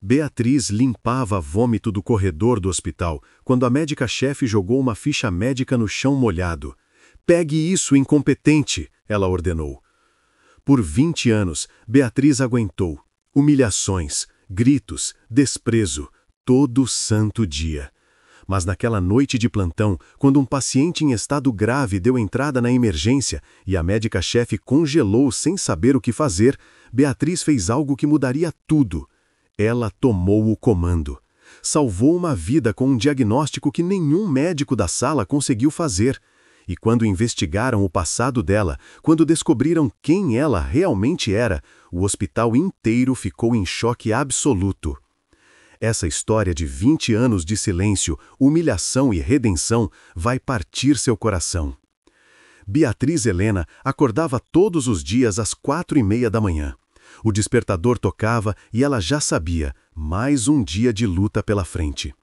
Beatriz limpava vômito do corredor do hospital quando a médica-chefe jogou uma ficha médica no chão molhado. "Pegue isso, incompetente!" ela ordenou. Por 20 anos, Beatriz aguentou. Humilhações, gritos, desprezo, todo santo dia. Mas naquela noite de plantão, quando um paciente em estado grave deu entrada na emergência e a médica-chefe congelou sem saber o que fazer, Beatriz fez algo que mudaria tudo. Ela tomou o comando. Salvou uma vida com um diagnóstico que nenhum médico da sala conseguiu fazer. E quando investigaram o passado dela, quando descobriram quem ela realmente era, o hospital inteiro ficou em choque absoluto. Essa história de 20 anos de silêncio, humilhação e redenção vai partir seu coração. Beatriz Helena acordava todos os dias às 4:30 da manhã. O despertador tocava e ela já sabia, mais um dia de luta pela frente.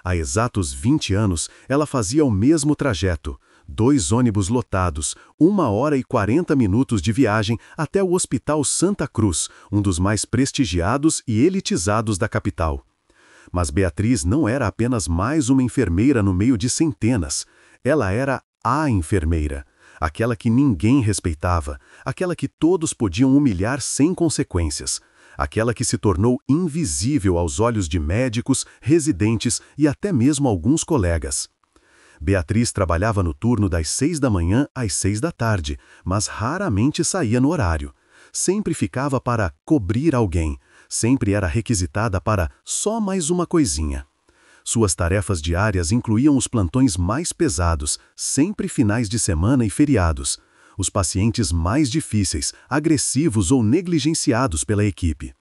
Há exatos 20 anos, ela fazia o mesmo trajeto. 2 ônibus lotados, 1 hora e 40 minutos de viagem até o Hospital Santa Cruz, um dos mais prestigiados e elitizados da capital. Mas Beatriz não era apenas mais uma enfermeira no meio de centenas. Ela era a enfermeira, aquela que ninguém respeitava, aquela que todos podiam humilhar sem consequências, aquela que se tornou invisível aos olhos de médicos, residentes e até mesmo alguns colegas. Beatriz trabalhava no turno das 6 da manhã às 6 da tarde, mas raramente saía no horário. Sempre ficava para cobrir alguém, sempre era requisitada para só mais uma coisinha. Suas tarefas diárias incluíam os plantões mais pesados, sempre finais de semana e feriados, os pacientes mais difíceis, agressivos ou negligenciados pela equipe.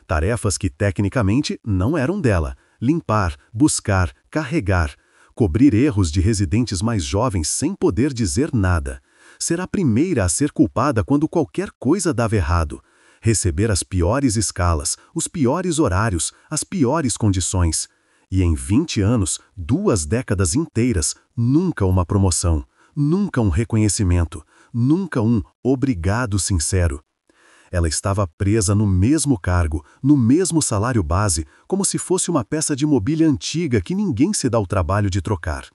Tarefas que tecnicamente não eram dela: limpar, buscar, carregar, cobrir erros de residentes mais jovens sem poder dizer nada, ser a primeira a ser culpada quando qualquer coisa dava errado, receber as piores escalas, os piores horários, as piores condições. E em 20 anos, 2 décadas inteiras, nunca uma promoção, nunca um reconhecimento, nunca um obrigado sincero. Ela estava presa no mesmo cargo, no mesmo salário base, como se fosse uma peça de mobília antiga que ninguém se dá o trabalho de trocar.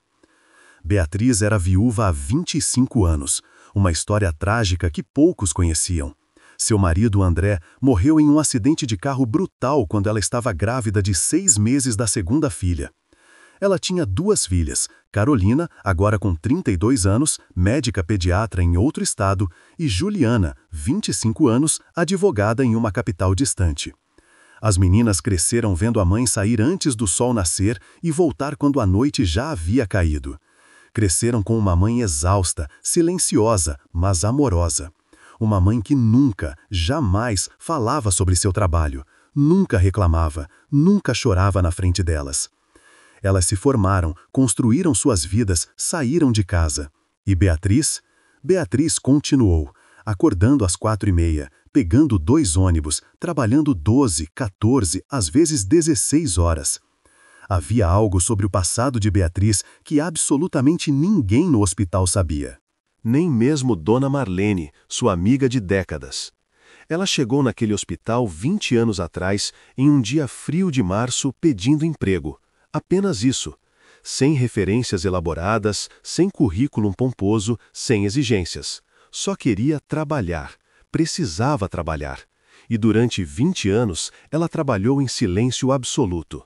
Beatriz era viúva há 25 anos, uma história trágica que poucos conheciam. Seu marido, André, morreu em um acidente de carro brutal quando ela estava grávida de 6 meses da segunda filha. Ela tinha 2 filhas, Carolina, agora com 32 anos, médica pediatra em outro estado, e Juliana, 25 anos, advogada em uma capital distante. As meninas cresceram vendo a mãe sair antes do sol nascer e voltar quando a noite já havia caído. Cresceram com uma mãe exausta, silenciosa, mas amorosa. Uma mãe que nunca, jamais falava sobre seu trabalho, nunca reclamava, nunca chorava na frente delas. Elas se formaram, construíram suas vidas, saíram de casa. E Beatriz? Beatriz continuou, acordando às 4:30, pegando 2 ônibus, trabalhando 12, 14, às vezes 16 horas. Havia algo sobre o passado de Beatriz que absolutamente ninguém no hospital sabia. Nem mesmo Dona Marlene, sua amiga de décadas. Ela chegou naquele hospital 20 anos atrás, em um dia frio de março, pedindo emprego. Apenas isso. Sem referências elaboradas, sem currículo pomposo, sem exigências. Só queria trabalhar. Precisava trabalhar. E durante 20 anos, ela trabalhou em silêncio absoluto.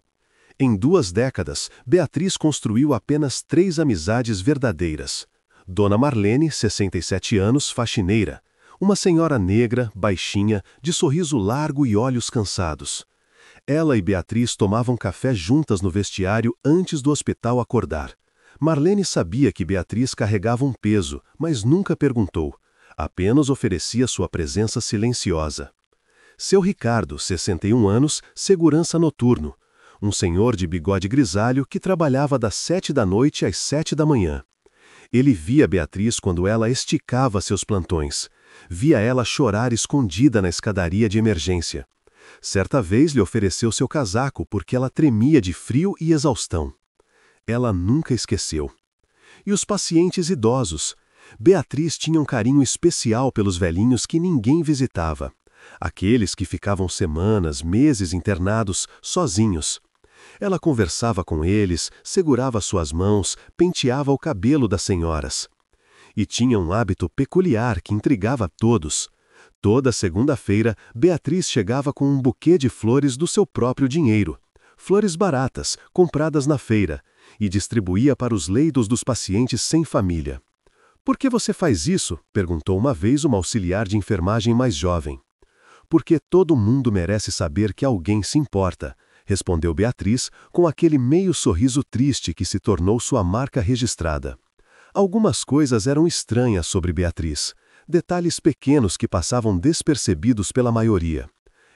Em 2 décadas, Beatriz construiu apenas 3 amizades verdadeiras. Dona Marlene, 67 anos, faxineira. Uma senhora negra, baixinha, de sorriso largo e olhos cansados. Ela e Beatriz tomavam café juntas no vestiário antes do hospital acordar. Marlene sabia que Beatriz carregava um peso, mas nunca perguntou. Apenas oferecia sua presença silenciosa. Seu Ricardo, 61 anos, segurança noturno. Um senhor de bigode grisalho que trabalhava das 7 da noite às 7 da manhã. Ele via Beatriz quando ela esticava seus plantões. Via ela chorar escondida na escadaria de emergência. Certa vez lhe ofereceu seu casaco porque ela tremia de frio e exaustão. Ela nunca esqueceu. E os pacientes idosos? Beatriz tinha um carinho especial pelos velhinhos que ninguém visitava. aqueles que ficavam semanas, meses internados, sozinhos. Ela conversava com eles, segurava suas mãos, penteava o cabelo das senhoras. E tinha um hábito peculiar que intrigava a todos. Toda segunda-feira, Beatriz chegava com um buquê de flores do seu próprio dinheiro. Flores baratas, compradas na feira, e distribuía para os leitos dos pacientes sem família. "Por que você faz isso?" perguntou uma vez uma auxiliar de enfermagem mais jovem. "Porque todo mundo merece saber que alguém se importa", respondeu Beatriz com aquele meio sorriso triste que se tornou sua marca registrada. Algumas coisas eram estranhas sobre Beatriz, detalhes pequenos que passavam despercebidos pela maioria.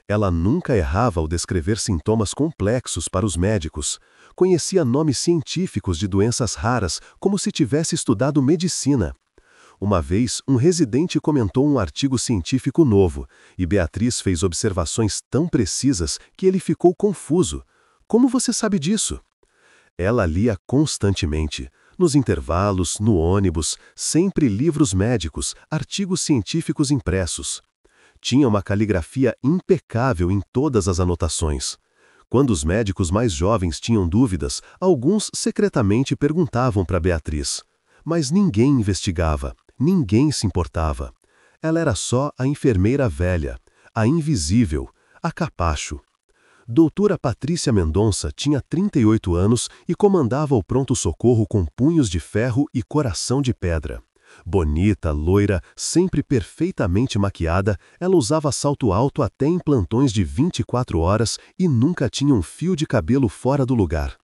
Ela nunca errava ao descrever sintomas complexos para os médicos. Conhecia nomes científicos de doenças raras como se tivesse estudado medicina. Uma vez, um residente comentou um artigo científico novo, e Beatriz fez observações tão precisas que ele ficou confuso. "Como você sabe disso?" Ela lia constantemente. Nos intervalos, no ônibus, sempre livros médicos, artigos científicos impressos. Tinha uma caligrafia impecável em todas as anotações. Quando os médicos mais jovens tinham dúvidas, alguns secretamente perguntavam para Beatriz. Mas ninguém investigava, ninguém se importava. Ela era só a enfermeira velha, a invisível, a capacho. Doutora Patrícia Mendonça tinha 38 anos e comandava o pronto-socorro com punhos de ferro e coração de pedra. Bonita, loira, sempre perfeitamente maquiada, ela usava salto alto até em plantões de 24 horas e nunca tinha um fio de cabelo fora do lugar.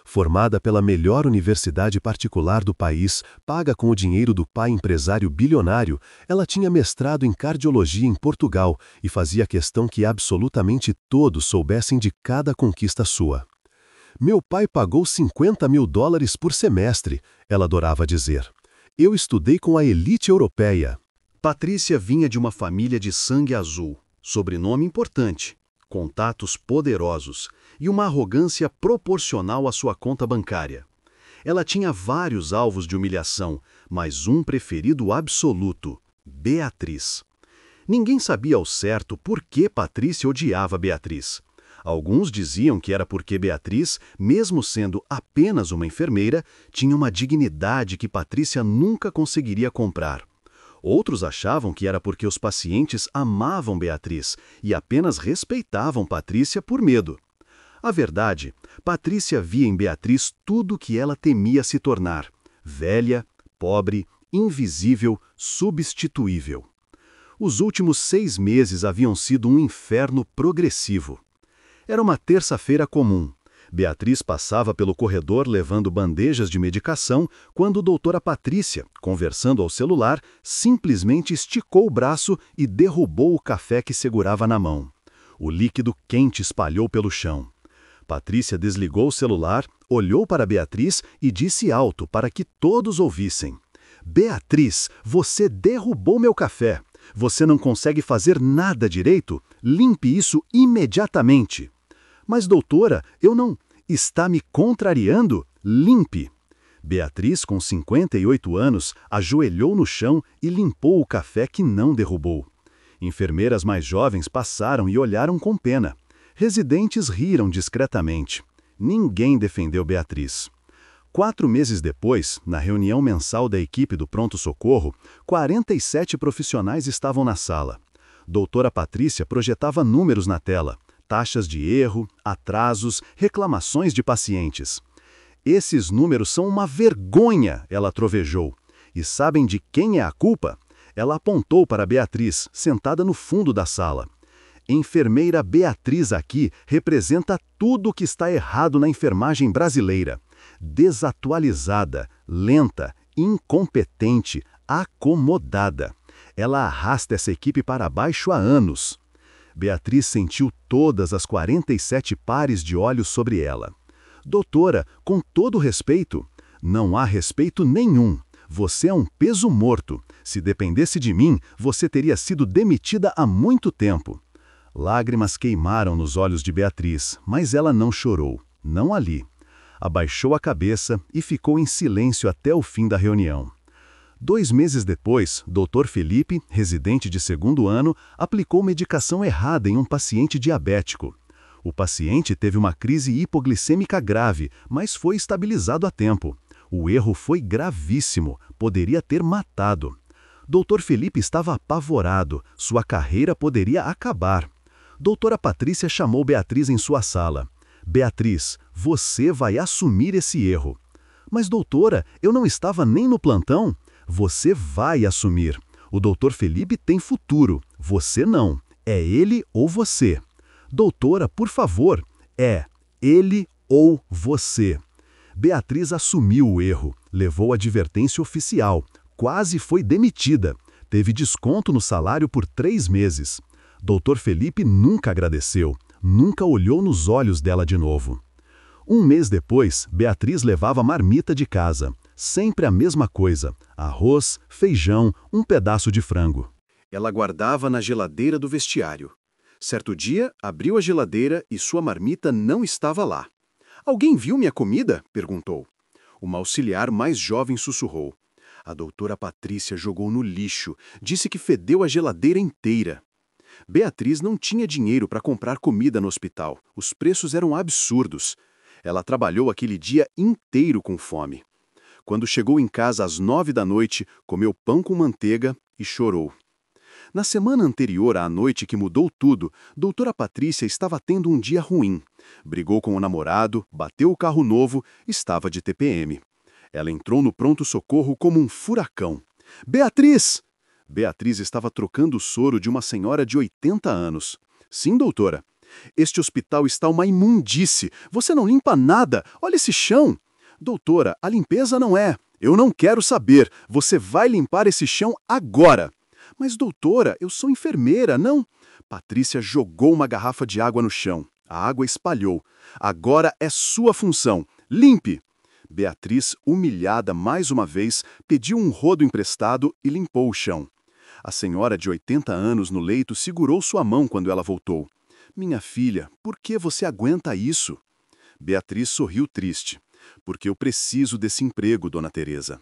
Formada pela melhor universidade particular do país, paga com o dinheiro do pai empresário bilionário, ela tinha mestrado em cardiologia em Portugal e fazia questão que absolutamente todos soubessem de cada conquista sua. "Meu pai pagou $50.000 por semestre", ela adorava dizer. "Eu estudei com a elite europeia." Patrícia vinha de uma família de sangue azul, sobrenome importante, contatos poderosos e uma arrogância proporcional à sua conta bancária. Ela tinha vários alvos de humilhação, mas um preferido absoluto: Beatriz. Ninguém sabia ao certo por que Patrícia odiava Beatriz. Alguns diziam que era porque Beatriz, mesmo sendo apenas uma enfermeira, tinha uma dignidade que Patrícia nunca conseguiria comprar. Outros achavam que era porque os pacientes amavam Beatriz e apenas respeitavam Patrícia por medo. A verdade, Patrícia via em Beatriz tudo o que ela temia se tornar: velha, pobre, invisível, substituível. Os últimos 6 meses haviam sido um inferno progressivo. Era uma terça-feira comum. Beatriz passava pelo corredor levando bandejas de medicação quando a doutora Patrícia, conversando ao celular, simplesmente esticou o braço e derrubou o café que segurava na mão. O líquido quente espalhou pelo chão. Patrícia desligou o celular, olhou para Beatriz e disse alto para que todos ouvissem: "Beatriz, você derrubou meu café. Você não consegue fazer nada direito? Limpe isso imediatamente." "Mas, doutora, eu não... Está me contrariando? Limpe." Beatriz, com 58 anos, ajoelhou no chão e limpou o café que não derrubou. Enfermeiras mais jovens passaram e olharam com pena. Residentes riram discretamente. Ninguém defendeu Beatriz. 4 meses depois, na reunião mensal da equipe do pronto-socorro, 47 profissionais estavam na sala. Doutora Patrícia projetava números na tela: taxas de erro, atrasos, reclamações de pacientes. "Esses números são uma vergonha", ela trovejou. "E sabem de quem é a culpa?" Ela apontou para Beatriz, sentada no fundo da sala. "Enfermeira Beatriz aqui representa tudo o que está errado na enfermagem brasileira. Desatualizada, lenta, incompetente, acomodada. Ela arrasta essa equipe para baixo há anos." Beatriz sentiu todas as 47 pares de olhos sobre ela. "Doutora, com todo respeito..." "Não há respeito nenhum. Você é um peso morto. Se dependesse de mim, você teria sido demitida há muito tempo." Lágrimas queimaram nos olhos de Beatriz, mas ela não chorou, não ali. Abaixou a cabeça e ficou em silêncio até o fim da reunião. 2 meses depois, Dr. Felipe, residente de segundo ano, aplicou medicação errada em um paciente diabético. O paciente teve uma crise hipoglicêmica grave, mas foi estabilizado a tempo. O erro foi gravíssimo, poderia ter matado. Dr. Felipe estava apavorado, sua carreira poderia acabar. Doutora Patrícia chamou Beatriz em sua sala. Beatriz, você vai assumir esse erro. Mas doutora, eu não estava nem no plantão. Você vai assumir. O Dr. Felipe tem futuro, você não. É ele ou você. Doutora, por favor, é ele ou você. Beatriz assumiu o erro, levou advertência oficial, quase foi demitida, teve desconto no salário por 3 meses. Dr. Felipe nunca agradeceu, nunca olhou nos olhos dela de novo. 1 mês depois, Beatriz levava marmita de casa, sempre a mesma coisa, arroz, feijão, um pedaço de frango. Ela guardava na geladeira do vestiário. Certo dia, abriu a geladeira e sua marmita não estava lá. "Alguém viu minha comida?" perguntou. Uma auxiliar mais jovem sussurrou. A doutora Patrícia jogou no lixo, disse que fedeu a geladeira inteira. Beatriz não tinha dinheiro para comprar comida no hospital, os preços eram absurdos. Ela trabalhou aquele dia inteiro com fome. Quando chegou em casa às 9 da noite, comeu pão com manteiga e chorou. Na semana anterior à noite que mudou tudo, doutora Patrícia estava tendo um dia ruim. Brigou com o namorado, bateu o carro novo, estava de TPM. Ela entrou no pronto-socorro como um furacão. "Beatriz!" Beatriz estava trocando o soro de uma senhora de 80 anos. "Sim, doutora. Este hospital está uma imundice. Você não limpa nada. Olha esse chão." "Doutora, a limpeza não é." "Eu não quero saber. Você vai limpar esse chão agora." "Mas, doutora, eu sou enfermeira, não?" Patrícia jogou uma garrafa de água no chão. A água espalhou. "Agora é sua função. Limpe." Beatriz, humilhada mais uma vez, pediu um rodo emprestado e limpou o chão. A senhora de 80 anos no leito segurou sua mão quando ela voltou. "Minha filha, por que você aguenta isso?" Beatriz sorriu triste. "Porque eu preciso desse emprego, dona Teresa."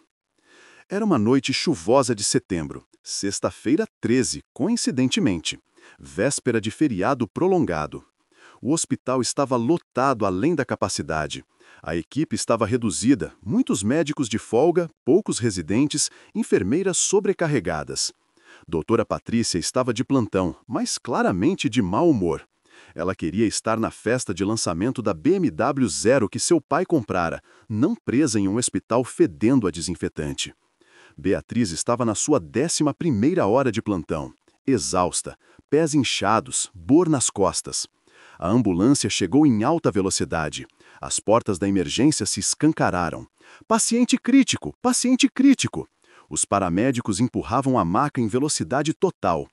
Era uma noite chuvosa de setembro, sexta-feira 13, coincidentemente, véspera de feriado prolongado. O hospital estava lotado além da capacidade. A equipe estava reduzida, muitos médicos de folga, poucos residentes, enfermeiras sobrecarregadas. Doutora Patrícia estava de plantão, mas claramente de mau humor. Ela queria estar na festa de lançamento da BMW Zero que seu pai comprara, não presa em um hospital fedendo a desinfetante. Beatriz estava na sua 11ª hora de plantão, exausta, pés inchados, dor nas costas. A ambulância chegou em alta velocidade. As portas da emergência se escancararam. "Paciente crítico! Paciente crítico!" Os paramédicos empurravam a maca em velocidade total.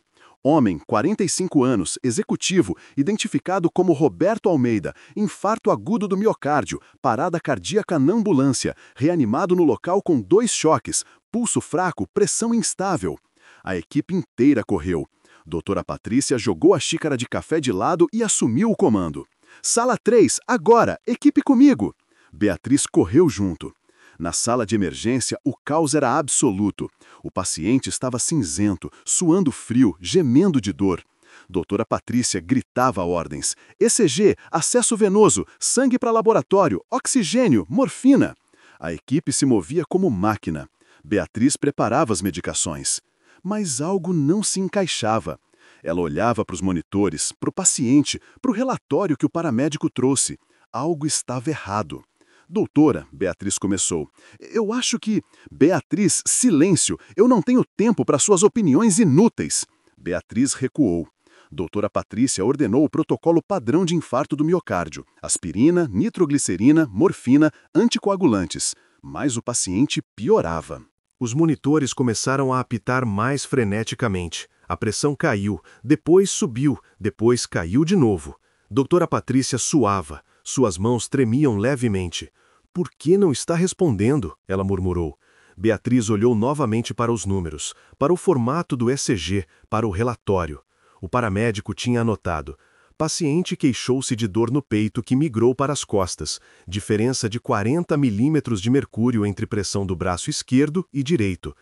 Homem, 45 anos, executivo, identificado como Roberto Almeida, infarto agudo do miocárdio, parada cardíaca na ambulância, reanimado no local com 2 choques, pulso fraco, pressão instável. A equipe inteira correu. Doutora Patrícia jogou a xícara de café de lado e assumiu o comando. "Sala 3, agora! Equipe comigo!" Beatriz correu junto. Na sala de emergência, o caos era absoluto. O paciente estava cinzento, suando frio, gemendo de dor. Doutora Patrícia gritava ordens. "ECG, acesso venoso, sangue para laboratório, oxigênio, morfina." A equipe se movia como máquina. Beatriz preparava as medicações. Mas algo não se encaixava. Ela olhava para os monitores, para o paciente, para o relatório que o paramédico trouxe. Algo estava errado. "Doutora", Beatriz começou, "eu acho que..." "Beatriz, silêncio! Eu não tenho tempo para suas opiniões inúteis!" Beatriz recuou. Doutora Patrícia ordenou o protocolo padrão de infarto do miocárdio. Aspirina, nitroglicerina, morfina, anticoagulantes. Mas o paciente piorava. Os monitores começaram a apitar mais freneticamente. A pressão caiu, depois subiu, depois caiu de novo. Doutora Patrícia suava. Suas mãos tremiam levemente. "Por que não está respondendo?" ela murmurou. Beatriz olhou novamente para os números, para o formato do ECG, para o relatório. O paramédico tinha anotado. Paciente queixou-se de dor no peito que migrou para as costas, diferença de 40 milímetros de mercúrio entre pressão do braço esquerdo e direito.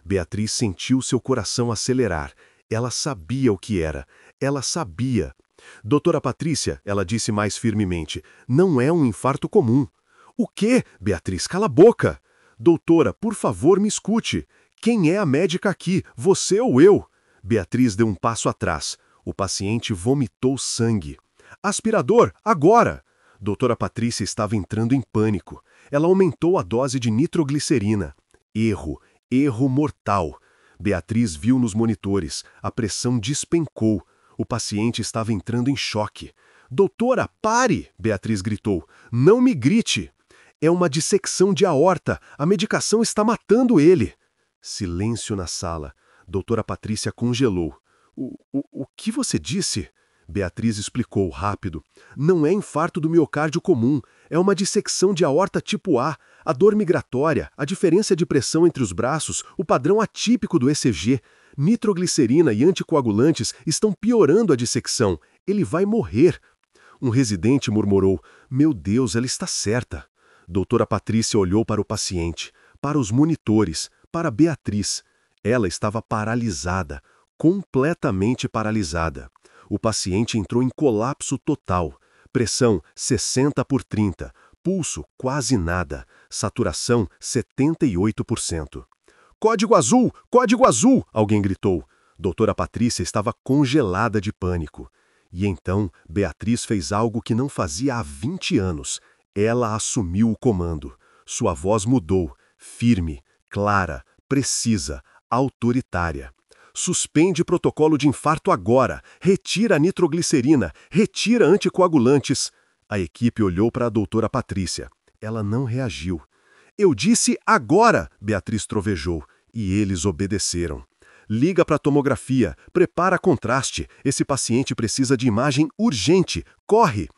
Beatriz sentiu seu coração acelerar. Ela sabia o que era. Ela sabia. Doutora Patrícia, ela disse mais firmemente, não é um infarto comum. O quê? Beatriz, cala a boca. Doutora, por favor, me escute. Quem é a médica aqui, você ou eu? Beatriz deu um passo atrás. O paciente vomitou sangue. Aspirador, agora! Doutora Patrícia estava entrando em pânico. Ela aumentou a dose de nitroglicerina. Erro, erro mortal. Beatriz viu nos monitores. A pressão despencou. O paciente estava entrando em choque. Doutora, pare! Beatriz gritou. Não me grite! É uma dissecção de aorta. A medicação está matando ele. Silêncio na sala. Doutora Patrícia congelou. O que você disse? Beatriz explicou rápido. Não é infarto do miocárdio comum. É uma dissecção de aorta tipo A. A dor migratória, a diferença de pressão entre os braços, o padrão atípico do ECG. Nitroglicerina e anticoagulantes estão piorando a dissecção. Ele vai morrer. Um residente murmurou. Meu Deus, ela está certa. Doutora Patrícia olhou para o paciente, para os monitores, para Beatriz. Ela estava paralisada, completamente paralisada. O paciente entrou em colapso total. Pressão 60/30, pulso quase nada, saturação 78%. Código azul! Código azul! Alguém gritou. Doutora Patrícia estava congelada de pânico. E então Beatriz fez algo que não fazia há 20 anos. Ela assumiu o comando. Sua voz mudou, firme, clara, precisa, autoritária. Suspende protocolo de infarto agora. Retira a nitroglicerina. Retira anticoagulantes. A equipe olhou para a doutora Patrícia. Ela não reagiu. Eu disse agora, Beatriz trovejou. E eles obedeceram. Liga para a tomografia. Prepara contraste. Esse paciente precisa de imagem urgente. Corre!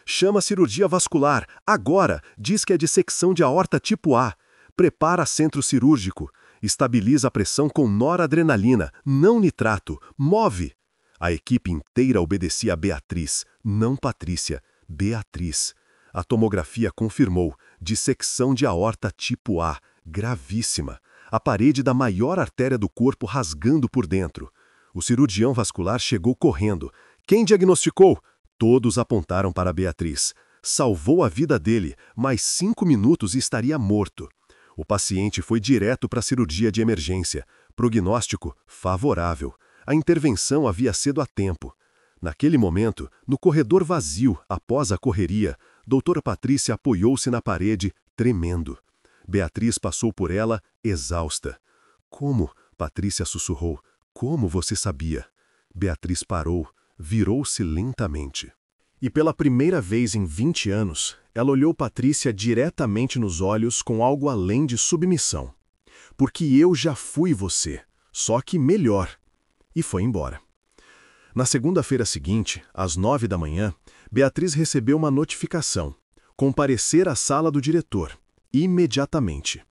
Chama a cirurgia vascular. Agora! Diz que é dissecção de aorta tipo A. Prepara centro cirúrgico. Estabiliza a pressão com noradrenalina, não nitrato. Move! A equipe inteira obedecia a Beatriz, não Patrícia. Beatriz. A tomografia confirmou. Dissecção de aorta tipo A. Gravíssima. A parede da maior artéria do corpo rasgando por dentro. O cirurgião vascular chegou correndo. Quem diagnosticou? Todos apontaram para Beatriz. Salvou a vida dele, mais 5 minutos e estaria morto. O paciente foi direto para a cirurgia de emergência. Prognóstico favorável. A intervenção havia sido a tempo. Naquele momento, no corredor vazio, após a correria, doutora Patrícia apoiou-se na parede, tremendo. Beatriz passou por ela, exausta. Como? Patrícia sussurrou. Como você sabia? Beatriz parou, virou-se lentamente. E pela primeira vez em 20 anos, ela olhou Patrícia diretamente nos olhos com algo além de submissão. Porque eu já fui você, só que melhor. E foi embora. Na segunda-feira seguinte, às 9 da manhã, Beatriz recebeu uma notificação. Comparecer à sala do diretor. Imediatamente.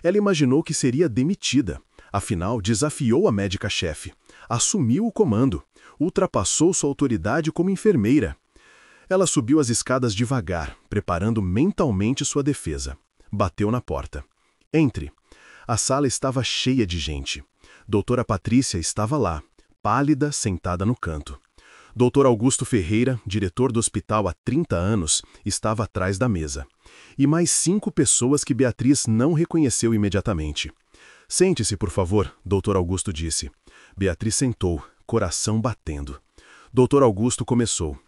Ela imaginou que seria demitida. Afinal, desafiou a médica-chefe. Assumiu o comando. Ultrapassou sua autoridade como enfermeira. Ela subiu as escadas devagar, preparando mentalmente sua defesa. Bateu na porta. Entre. A sala estava cheia de gente. Doutora Patrícia estava lá, pálida, sentada no canto. Doutor Augusto Ferreira, diretor do hospital há 30 anos, estava atrás da mesa. E mais 5 pessoas que Beatriz não reconheceu imediatamente. Sente-se, por favor, doutor Augusto disse. Beatriz sentou, coração batendo. Doutor Augusto começou.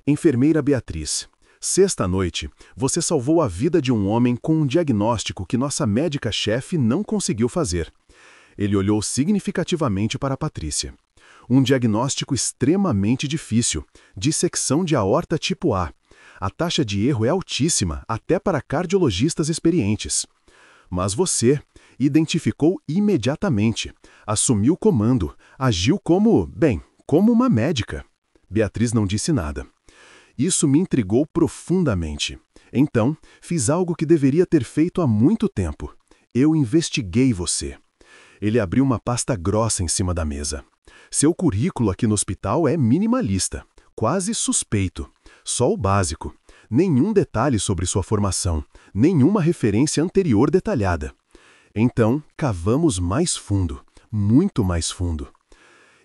Enfermeira Beatriz, sexta-noite, você salvou a vida de um homem com um diagnóstico que nossa médica-chefe não conseguiu fazer. Ele olhou significativamente para Patrícia. Um diagnóstico extremamente difícil, dissecção de aorta tipo A. A taxa de erro é altíssima, até para cardiologistas experientes. Mas você identificou imediatamente, assumiu o comando, agiu como uma médica. Beatriz não disse nada. Isso me intrigou profundamente. Então, fiz algo que deveria ter feito há muito tempo. Eu investiguei você. Ele abriu uma pasta grossa em cima da mesa. Seu currículo aqui no hospital é minimalista, quase suspeito. Só o básico. Nenhum detalhe sobre sua formação, nenhuma referência anterior detalhada. Então, cavamos mais fundo, muito mais fundo.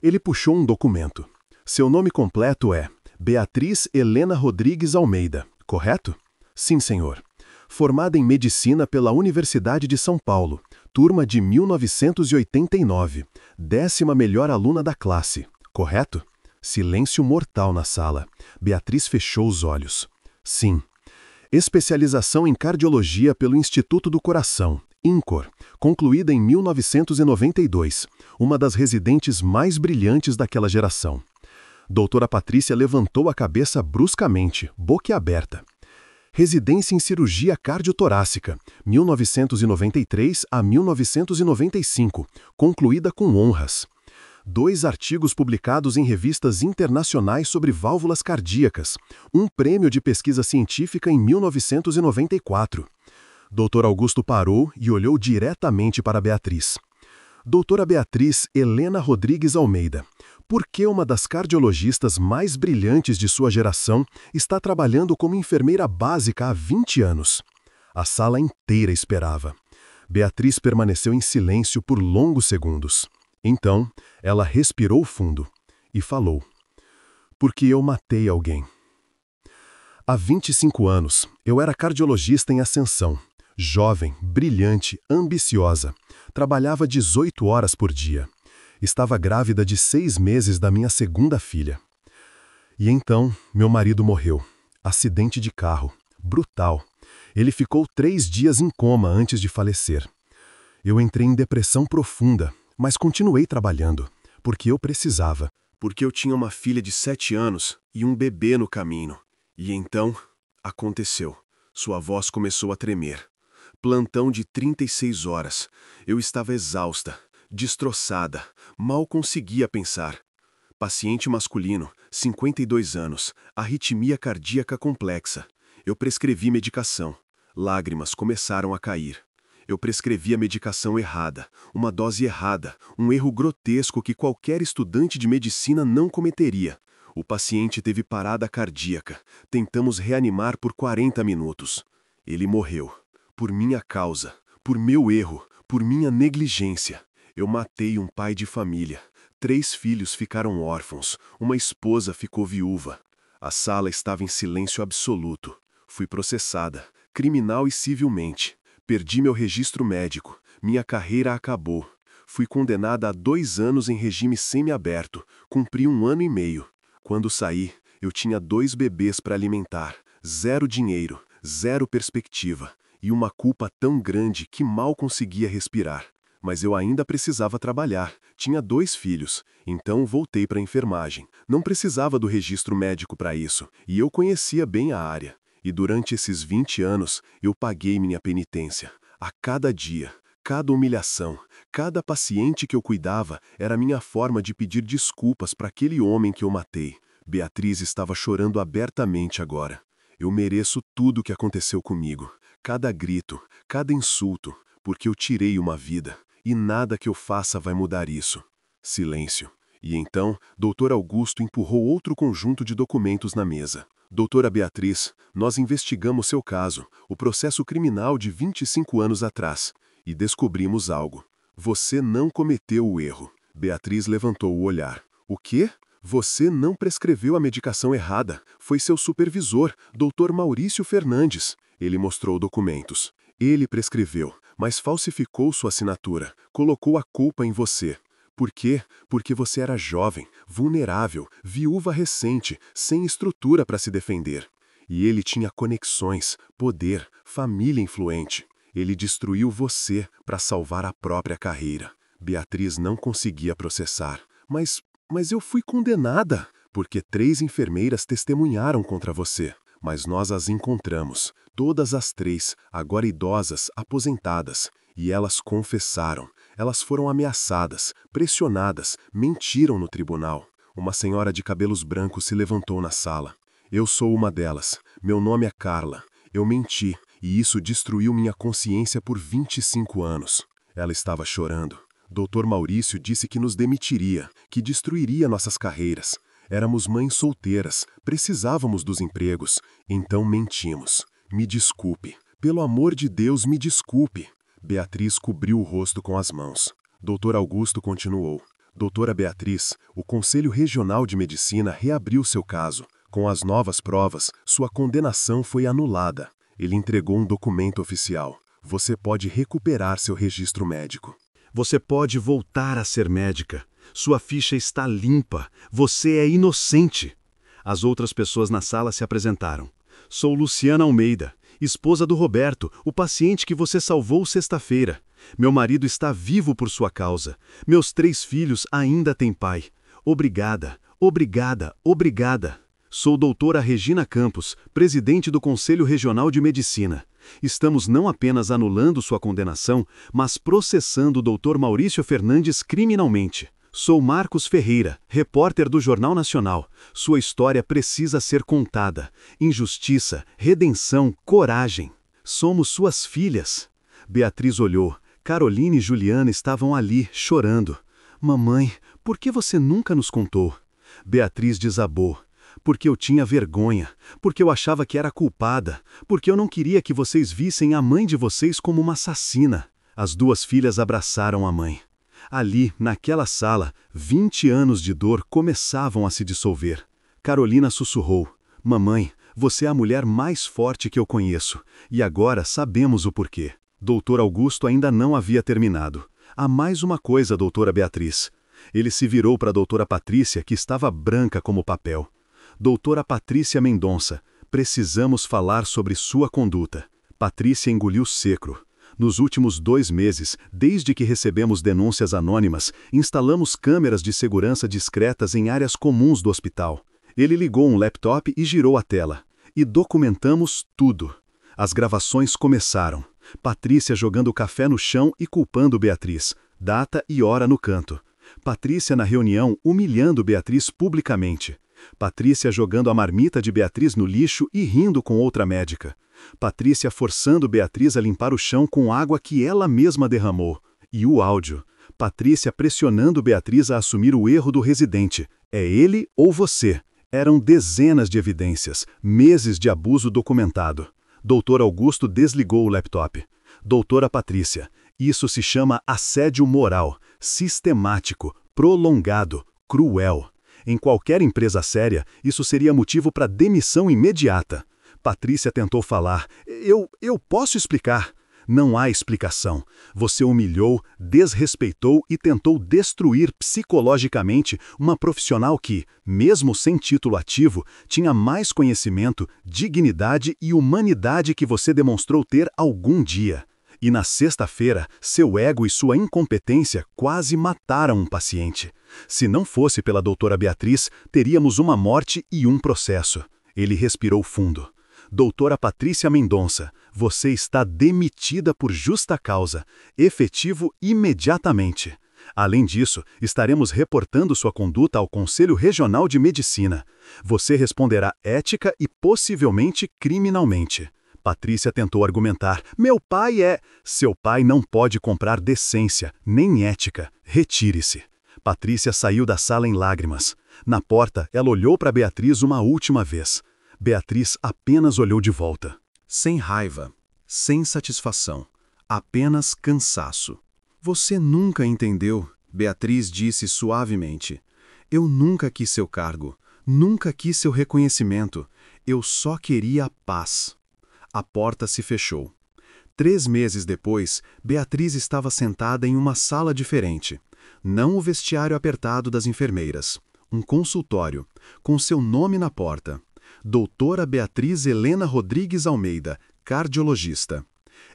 Ele puxou um documento. Seu nome completo é Beatriz Helena Rodrigues Almeida, correto? Sim, senhor. Formada em Medicina pela Universidade de São Paulo, turma de 1989, 10ª melhor aluna da classe, correto? Silêncio mortal na sala. Beatriz fechou os olhos. Sim. Especialização em Cardiologia pelo Instituto do Coração, INCOR, concluída em 1992, uma das residentes mais brilhantes daquela geração. Doutora Patrícia levantou a cabeça bruscamente, boquiaberta. Residência em Cirurgia Cardiotorácica, 1993 a 1995, concluída com honras. 2 artigos publicados em revistas internacionais sobre válvulas cardíacas, um prêmio de pesquisa científica em 1994. Dr. Augusto parou e olhou diretamente para Beatriz. Doutora Beatriz Helena Rodrigues Almeida, por que uma das cardiologistas mais brilhantes de sua geração está trabalhando como enfermeira básica há 20 anos? A sala inteira esperava. Beatriz permaneceu em silêncio por longos segundos. Então, ela respirou fundo e falou: porque eu matei alguém. Há 25 anos, eu era cardiologista em ascensão. Jovem, brilhante, ambiciosa. Trabalhava 18 horas por dia. Estava grávida de 6 meses da minha segunda filha. E então, meu marido morreu. Acidente de carro. Brutal. Ele ficou 3 dias em coma antes de falecer. Eu entrei em depressão profunda, mas continuei trabalhando, porque eu precisava. Porque eu tinha uma filha de 7 anos e um bebê no caminho. E então, aconteceu. Sua voz começou a tremer. Plantão de 36 horas. Eu estava exausta, destroçada, mal conseguia pensar. Paciente masculino, 52 anos, arritmia cardíaca complexa. Eu prescrevi medicação. Lágrimas começaram a cair. Eu prescrevi a medicação errada, uma dose errada, um erro grotesco que qualquer estudante de medicina não cometeria. O paciente teve parada cardíaca. Tentamos reanimar por 40 minutos. Ele morreu. Por minha causa, por meu erro, por minha negligência. Eu matei um pai de família. 3 filhos ficaram órfãos. Uma esposa ficou viúva. A sala estava em silêncio absoluto. Fui processada, criminal e civilmente. Perdi meu registro médico. Minha carreira acabou. Fui condenada a 2 anos em regime semiaberto. Cumpri 1 ano e meio. Quando saí, eu tinha 2 bebês para alimentar. 0 dinheiro, 0 perspectiva. E uma culpa tão grande que mal conseguia respirar. Mas eu ainda precisava trabalhar. Tinha 2 filhos. Então voltei para a enfermagem. Não precisava do registro médico para isso. E eu conhecia bem a área. E durante esses 20 anos, eu paguei minha penitência. A cada dia, cada humilhação, cada paciente que eu cuidava era minha forma de pedir desculpas para aquele homem que eu matei. Beatriz estava chorando abertamente agora. Eu mereço tudo o que aconteceu comigo. Cada grito, cada insulto, porque eu tirei uma vida. E nada que eu faça vai mudar isso. Silêncio. E então, Dr. Augusto empurrou outro conjunto de documentos na mesa. Doutora Beatriz, nós investigamos seu caso, o processo criminal de 25 anos atrás, e descobrimos algo. Você não cometeu o erro. Beatriz levantou o olhar. O quê? Você não prescreveu a medicação errada. Foi seu supervisor, Dr. Maurício Fernandes. Ele mostrou documentos. Ele prescreveu, mas falsificou sua assinatura. Colocou a culpa em você. Por quê? Porque você era jovem, vulnerável, viúva recente, sem estrutura para se defender. E ele tinha conexões, poder, família influente. Ele destruiu você para salvar a própria carreira. Beatriz não conseguia processar. Mas eu fui condenada, porque 3 enfermeiras testemunharam contra você. Mas nós as encontramos, todas as 3, agora idosas, aposentadas. E elas confessaram. Elas foram ameaçadas, pressionadas, mentiram no tribunal. Uma senhora de cabelos brancos se levantou na sala. Eu sou uma delas. Meu nome é Carla. Eu menti, e isso destruiu minha consciência por 25 anos. Ela estava chorando. Dr. Maurício disse que nos demitiria, que destruiria nossas carreiras. Éramos mães solteiras, precisávamos dos empregos. Então mentimos. Me desculpe. Pelo amor de Deus, me desculpe. Beatriz cobriu o rosto com as mãos. Dr. Augusto continuou. Doutora Beatriz, o Conselho Regional de Medicina reabriu seu caso. Com as novas provas, sua condenação foi anulada. Ele entregou um documento oficial. Você pode recuperar seu registro médico. Você pode voltar a ser médica. Sua ficha está limpa. Você é inocente. As outras pessoas na sala se apresentaram. Sou Luciana Almeida, esposa do Roberto, o paciente que você salvou sexta-feira. Meu marido está vivo por sua causa. Meus 3 filhos ainda têm pai. Obrigada, obrigada, obrigada. Sou doutora Regina Campos, presidente do Conselho Regional de Medicina. Estamos não apenas anulando sua condenação, mas processando o Dr. Maurício Fernandes criminalmente. Sou Marcos Ferreira, repórter do Jornal Nacional. Sua história precisa ser contada. Injustiça, redenção, coragem. Somos suas filhas. Beatriz olhou. Carolina e Juliana estavam ali, chorando. Mamãe, por que você nunca nos contou? Beatriz desabou. Porque eu tinha vergonha, porque eu achava que era culpada, porque eu não queria que vocês vissem a mãe de vocês como uma assassina. As 2 filhas abraçaram a mãe. Ali, naquela sala, 20 anos de dor começavam a se dissolver. Carolina sussurrou: Mamãe, você é a mulher mais forte que eu conheço, e agora sabemos o porquê. Doutor Augusto ainda não havia terminado. Há mais uma coisa, doutora Beatriz. Ele se virou para a doutora Patrícia, que estava branca como papel. Doutora Patrícia Mendonça, precisamos falar sobre sua conduta. Patrícia engoliu seco. Nos últimos 2 meses, desde que recebemos denúncias anônimas, instalamos câmeras de segurança discretas em áreas comuns do hospital. Ele ligou um laptop e girou a tela. E documentamos tudo. As gravações começaram. Patrícia jogando café no chão e culpando Beatriz. Data e hora no canto. Patrícia na reunião humilhando Beatriz publicamente. Patrícia jogando a marmita de Beatriz no lixo e rindo com outra médica. Patrícia forçando Beatriz a limpar o chão com água que ela mesma derramou. E o áudio. Patrícia pressionando Beatriz a assumir o erro do residente. É ele ou você. Eram dezenas de evidências, meses de abuso documentado. Doutor Augusto desligou o laptop. Doutora Patrícia, isso se chama assédio moral, sistemático, prolongado, cruel. Em qualquer empresa séria, isso seria motivo para demissão imediata. Patrícia tentou falar. Eu posso explicar. Não há explicação. Você humilhou, desrespeitou e tentou destruir psicologicamente uma profissional que, mesmo sem título ativo, tinha mais conhecimento, dignidade e humanidade que você demonstrou ter algum dia. E na sexta-feira, seu ego e sua incompetência quase mataram um paciente. Se não fosse pela doutora Beatriz, teríamos uma morte e um processo. Ele respirou fundo. Doutora Patrícia Mendonça, você está demitida por justa causa, efetivo imediatamente. Além disso, estaremos reportando sua conduta ao Conselho Regional de Medicina. Você responderá ética e possivelmente criminalmente. Patrícia tentou argumentar. Meu pai é... Seu pai não pode comprar decência, nem ética. Retire-se. Patrícia saiu da sala em lágrimas. Na porta, ela olhou para Beatriz uma última vez. Beatriz apenas olhou de volta. Sem raiva, sem satisfação, apenas cansaço. Você nunca entendeu, Beatriz disse suavemente. Eu nunca quis seu cargo, nunca quis seu reconhecimento. Eu só queria a paz. A porta se fechou. 3 meses depois, Beatriz estava sentada em uma sala diferente. Não o vestiário apertado das enfermeiras. Um consultório, com seu nome na porta. Doutora Beatriz Helena Rodrigues Almeida, cardiologista.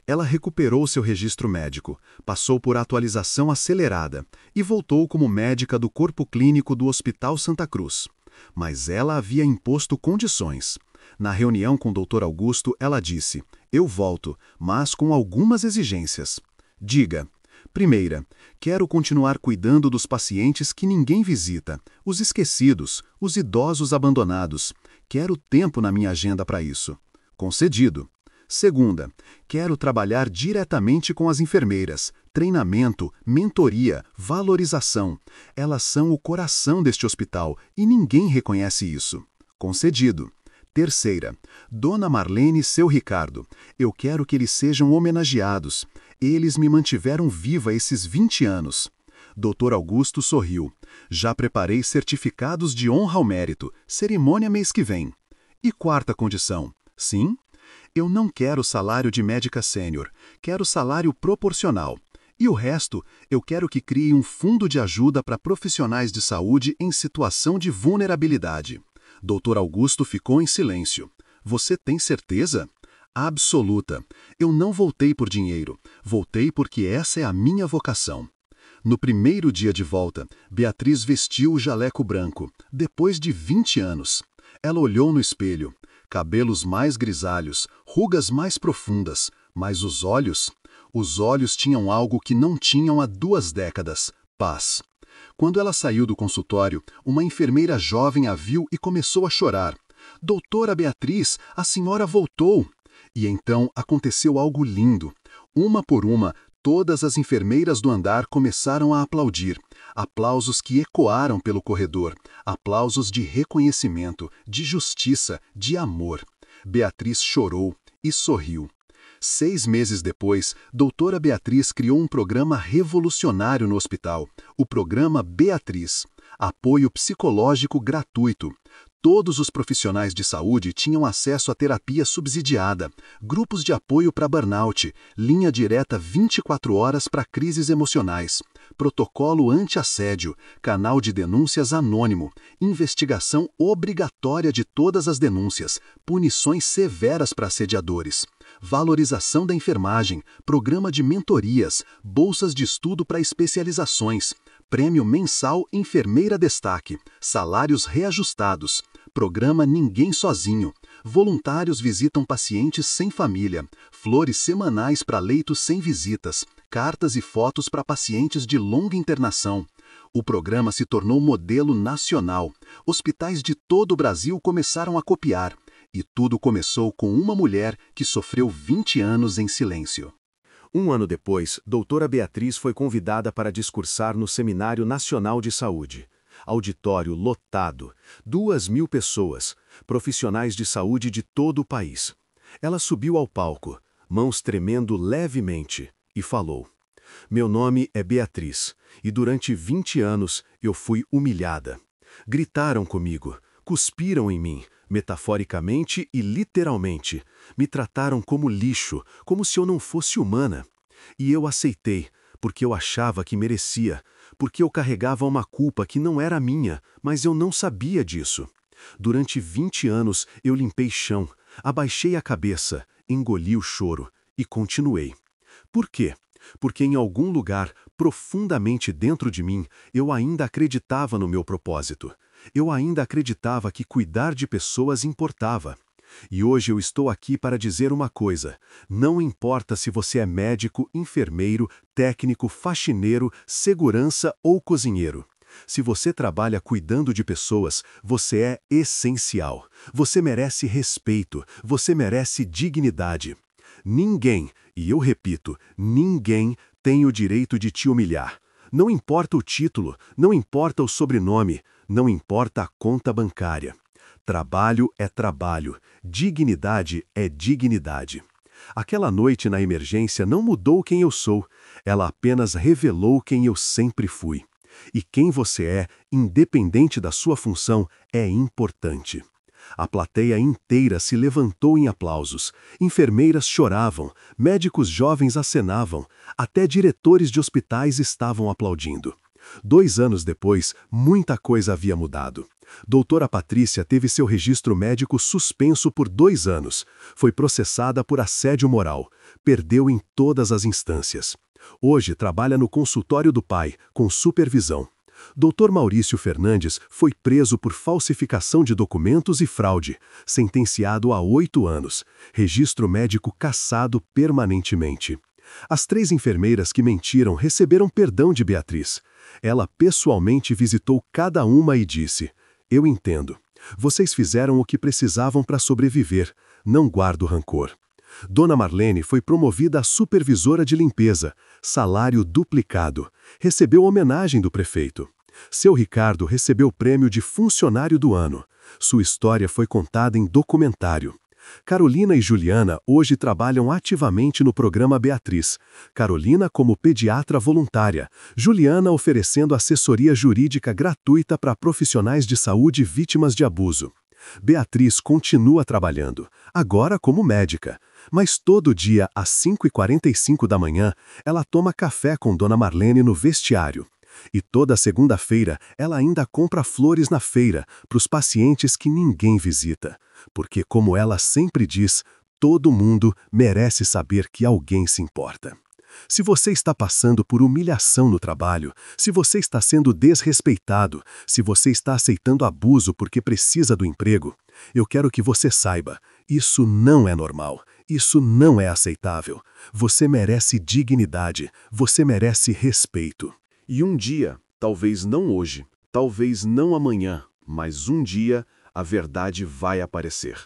Ela recuperou seu registro médico, passou por atualização acelerada e voltou como médica do corpo clínico do Hospital Santa Cruz. Mas ela havia imposto condições. Na reunião com o Dr. Augusto, ela disse: eu volto, mas com algumas exigências. Diga. Primeira, quero continuar cuidando dos pacientes que ninguém visita, os esquecidos, os idosos abandonados. Quero tempo na minha agenda para isso. Concedido. Segunda, quero trabalhar diretamente com as enfermeiras. Treinamento, mentoria, valorização. Elas são o coração deste hospital e ninguém reconhece isso. Concedido. Terceira, Dona Marlene e seu Ricardo. Eu quero que eles sejam homenageados. Eles me mantiveram viva esses 20 anos. Dr. Augusto sorriu. Já preparei certificados de honra ao mérito. Cerimônia mês que vem. E quarta condição. Sim? Eu não quero salário de médica sênior. Quero salário proporcional. E o resto, eu quero que crie um fundo de ajuda para profissionais de saúde em situação de vulnerabilidade. Dr. Augusto ficou em silêncio. Você tem certeza? Absoluta. Eu não voltei por dinheiro. Voltei porque essa é a minha vocação. No primeiro dia de volta, Beatriz vestiu o jaleco branco, depois de 20 anos. Ela olhou no espelho. Cabelos mais grisalhos, rugas mais profundas, mas os olhos tinham algo que não tinham há 2 décadas: paz. Quando ela saiu do consultório, uma enfermeira jovem a viu e começou a chorar. Doutora Beatriz, a senhora voltou! E então aconteceu algo lindo. Uma por uma, todas as enfermeiras do andar começaram a aplaudir. Aplausos que ecoaram pelo corredor. Aplausos de reconhecimento, de justiça, de amor. Beatriz chorou e sorriu. 6 meses depois, doutora Beatriz criou um programa revolucionário no hospital, o Programa Beatriz, apoio psicológico gratuito. Todos os profissionais de saúde tinham acesso à terapia subsidiada, grupos de apoio para burnout, linha direta 24 horas para crises emocionais, protocolo anti-assédio, canal de denúncias anônimo, investigação obrigatória de todas as denúncias, punições severas para assediadores, valorização da enfermagem, programa de mentorias, bolsas de estudo para especializações, prêmio mensal Enfermeira Destaque, salários reajustados, programa Ninguém Sozinho, voluntários visitam pacientes sem família, flores semanais para leitos sem visitas, cartas e fotos para pacientes de longa internação. O programa se tornou modelo nacional. Hospitais de todo o Brasil começaram a copiar. E tudo começou com uma mulher que sofreu 20 anos em silêncio. 1 ano depois, doutora Beatriz foi convidada para discursar no Seminário Nacional de Saúde. Auditório lotado, 2.000 pessoas, profissionais de saúde de todo o país. Ela subiu ao palco, mãos tremendo levemente, e falou: "Meu nome é Beatriz, e durante 20 anos eu fui humilhada. Gritaram comigo, cuspiram em mim, metaforicamente e literalmente. Me trataram como lixo, como se eu não fosse humana. E eu aceitei, porque eu achava que merecia, porque eu carregava uma culpa que não era minha, mas eu não sabia disso. Durante 20 anos eu limpei chão, abaixei a cabeça, engoli o choro e continuei. Por quê? Porque em algum lugar, profundamente dentro de mim, eu ainda acreditava no meu propósito. Eu ainda acreditava que cuidar de pessoas importava. E hoje eu estou aqui para dizer uma coisa: não importa se você é médico, enfermeiro, técnico, faxineiro, segurança ou cozinheiro. Se você trabalha cuidando de pessoas, você é essencial. Você merece respeito, você merece dignidade. Ninguém, e eu repito, ninguém tem o direito de te humilhar. Não importa o título, não importa o sobrenome, não importa a conta bancária. Trabalho é trabalho, dignidade é dignidade. Aquela noite na emergência não mudou quem eu sou, ela apenas revelou quem eu sempre fui. E quem você é, independente da sua função, é importante. A plateia inteira se levantou em aplausos, enfermeiras choravam, médicos jovens acenavam, até diretores de hospitais estavam aplaudindo. 2 anos depois, muita coisa havia mudado. Doutora Patrícia teve seu registro médico suspenso por 2 anos. Foi processada por assédio moral. Perdeu em todas as instâncias. Hoje trabalha no consultório do pai, com supervisão. Dr. Maurício Fernandes foi preso por falsificação de documentos e fraude, sentenciado a 8 anos, registro médico cassado permanentemente. As 3 enfermeiras que mentiram receberam perdão de Beatriz. Ela pessoalmente visitou cada uma e disse: "Eu entendo. Vocês fizeram o que precisavam para sobreviver. Não guardo rancor." Dona Marlene foi promovida a supervisora de limpeza, salário duplicado. Recebeu homenagem do prefeito. Seu Ricardo recebeu o prêmio de funcionário do ano. Sua história foi contada em documentário. Carolina e Juliana hoje trabalham ativamente no programa Beatriz. Carolina como pediatra voluntária, Juliana oferecendo assessoria jurídica gratuita para profissionais de saúde vítimas de abuso. Beatriz continua trabalhando, agora como médica, mas todo dia às 5h45 da manhã ela toma café com Dona Marlene no vestiário. E toda segunda-feira ela ainda compra flores na feira para os pacientes que ninguém visita. Porque, como ela sempre diz, todo mundo merece saber que alguém se importa. Se você está passando por humilhação no trabalho, se você está sendo desrespeitado, se você está aceitando abuso porque precisa do emprego, eu quero que você saiba, isso não é normal, isso não é aceitável. Você merece dignidade, você merece respeito. E um dia, talvez não hoje, talvez não amanhã, mas um dia, a verdade vai aparecer.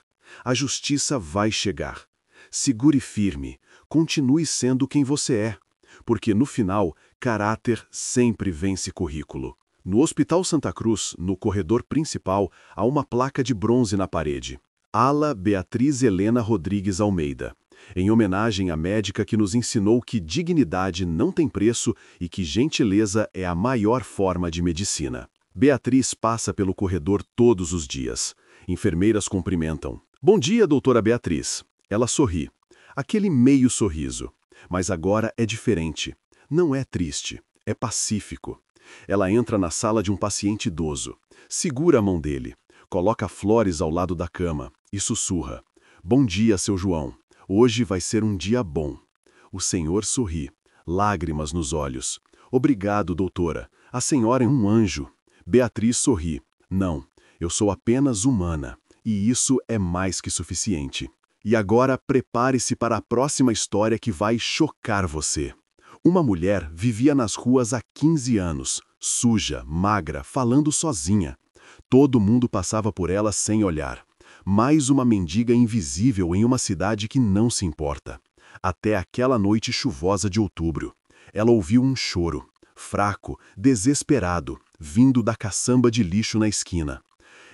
A justiça vai chegar. Segure firme, continue sendo quem você é, porque no final, caráter sempre vence currículo. No Hospital Santa Cruz, no corredor principal, há uma placa de bronze na parede. Ala Beatriz Helena Rodrigues Almeida. Em homenagem à médica que nos ensinou que dignidade não tem preço e que gentileza é a maior forma de medicina. Beatriz passa pelo corredor todos os dias. Enfermeiras cumprimentam. Bom dia, doutora Beatriz. Ela sorri. Aquele meio sorriso. Mas agora é diferente. Não é triste, é pacífico. Ela entra na sala de um paciente idoso. Segura a mão dele. Coloca flores ao lado da cama e sussurra. Bom dia, seu João. Hoje vai ser um dia bom. O senhor sorri, lágrimas nos olhos. Obrigado, doutora. A senhora é um anjo. Beatriz sorri. Não, eu sou apenas humana. E isso é mais que suficiente. E agora prepare-se para a próxima história que vai chocar você. Uma mulher vivia nas ruas há 15 anos, suja, magra, falando sozinha. Todo mundo passava por ela sem olhar. Mais uma mendiga invisível em uma cidade que não se importa. Até aquela noite chuvosa de outubro. Ela ouviu um choro, fraco, desesperado, vindo da caçamba de lixo na esquina.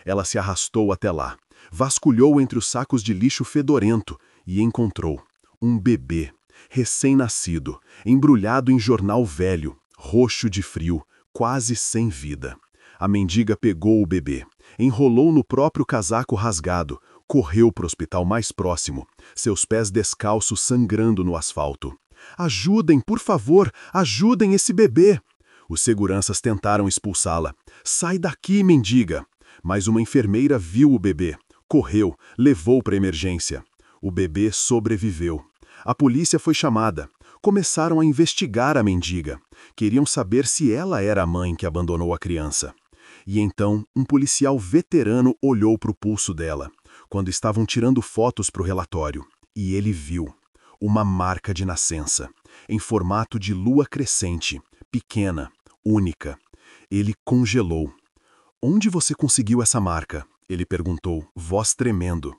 Ela se arrastou até lá, vasculhou entre os sacos de lixo fedorento e encontrou um bebê, recém-nascido, embrulhado em jornal velho, roxo de frio, quase sem vida. A mendiga pegou o bebê, enrolou no próprio casaco rasgado, correu para o hospital mais próximo, seus pés descalços sangrando no asfalto. Ajudem, por favor, ajudem esse bebê! Os seguranças tentaram expulsá-la. Sai daqui, mendiga! Mas uma enfermeira viu o bebê, correu, levou para a emergência. O bebê sobreviveu. A polícia foi chamada. Começaram a investigar a mendiga. Queriam saber se ela era a mãe que abandonou a criança. E então, um policial veterano olhou para o pulso dela, quando estavam tirando fotos para o relatório, e ele viu uma marca de nascença, em formato de lua crescente, pequena, única. Ele congelou. Onde você conseguiu essa marca? Ele perguntou, voz tremendo.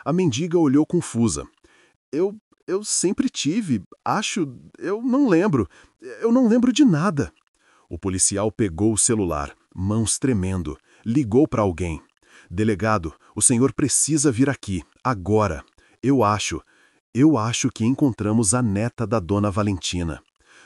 A mendiga olhou confusa. Eu sempre tive, eu não lembro de nada. O policial pegou o celular, mãos tremendo, ligou para alguém. Delegado, o senhor precisa vir aqui, agora. Eu acho que encontramos a neta da Dona Valentina.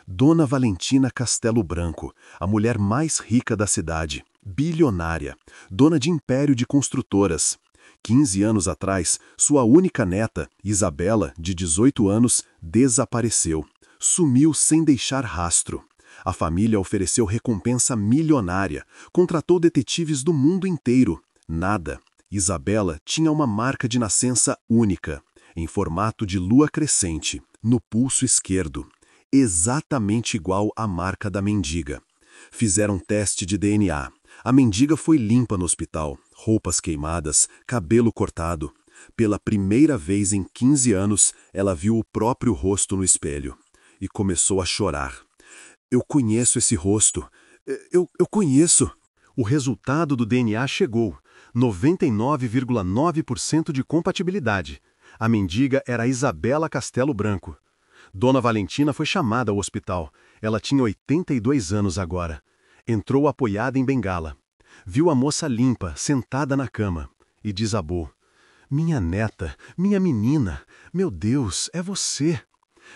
Dona Valentina Castelo Branco, a mulher mais rica da cidade, bilionária, dona de império de construtoras. 15 anos atrás, sua única neta, Isabela, de 18 anos, desapareceu. Sumiu sem deixar rastro. A família ofereceu recompensa milionária, contratou detetives do mundo inteiro. Nada. Isabela tinha uma marca de nascença única, em formato de lua crescente, no pulso esquerdo, exatamente igual à marca da mendiga. Fizeram teste de DNA. A mendiga foi limpa no hospital, roupas queimadas, cabelo cortado. Pela primeira vez em 15 anos, ela viu o próprio rosto no espelho e começou a chorar. Eu conheço esse rosto. Eu conheço. O resultado do DNA chegou. 99,9% de compatibilidade. A mendiga era Isabela Castelo Branco. Dona Valentina foi chamada ao hospital. Ela tinha 82 anos agora. Entrou apoiada em bengala. Viu a moça limpa, sentada na cama, e desabou. Minha neta, minha menina, meu Deus, é você.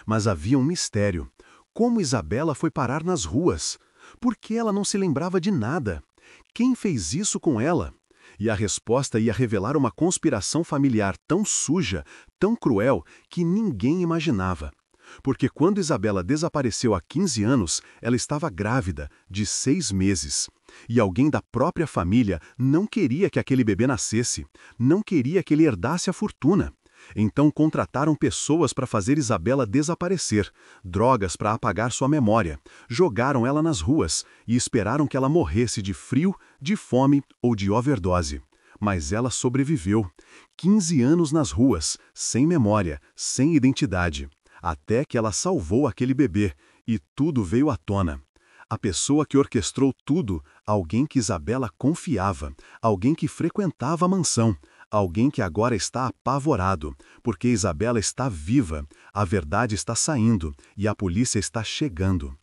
Mas havia um mistério. Como Isabela foi parar nas ruas? Por que ela não se lembrava de nada? Quem fez isso com ela? E a resposta ia revelar uma conspiração familiar tão suja, tão cruel, que ninguém imaginava. Porque quando Isabela desapareceu há 15 anos, ela estava grávida, de 6 meses. E alguém da própria família não queria que aquele bebê nascesse, não queria que ele herdasse a fortuna. Então contrataram pessoas para fazer Isabela desaparecer, drogas para apagar sua memória, jogaram ela nas ruas e esperaram que ela morresse de frio, de fome ou de overdose. Mas ela sobreviveu. 15 anos nas ruas, sem memória, sem identidade. Até que ela salvou aquele bebê, e tudo veio à tona. A pessoa que orquestrou tudo, alguém que Isabela confiava, alguém que frequentava a mansão, alguém que agora está apavorado, porque Isabela está viva, a verdade está saindo e a polícia está chegando.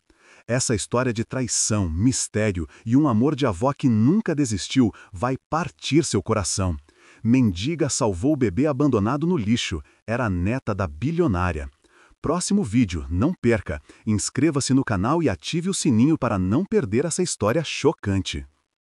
Essa história de traição, mistério e um amor de avó que nunca desistiu vai partir seu coração. Mendiga salvou o bebê abandonado no lixo, era a neta da bilionária. Próximo vídeo, não perca! Inscreva-se no canal e ative o sininho para não perder essa história chocante.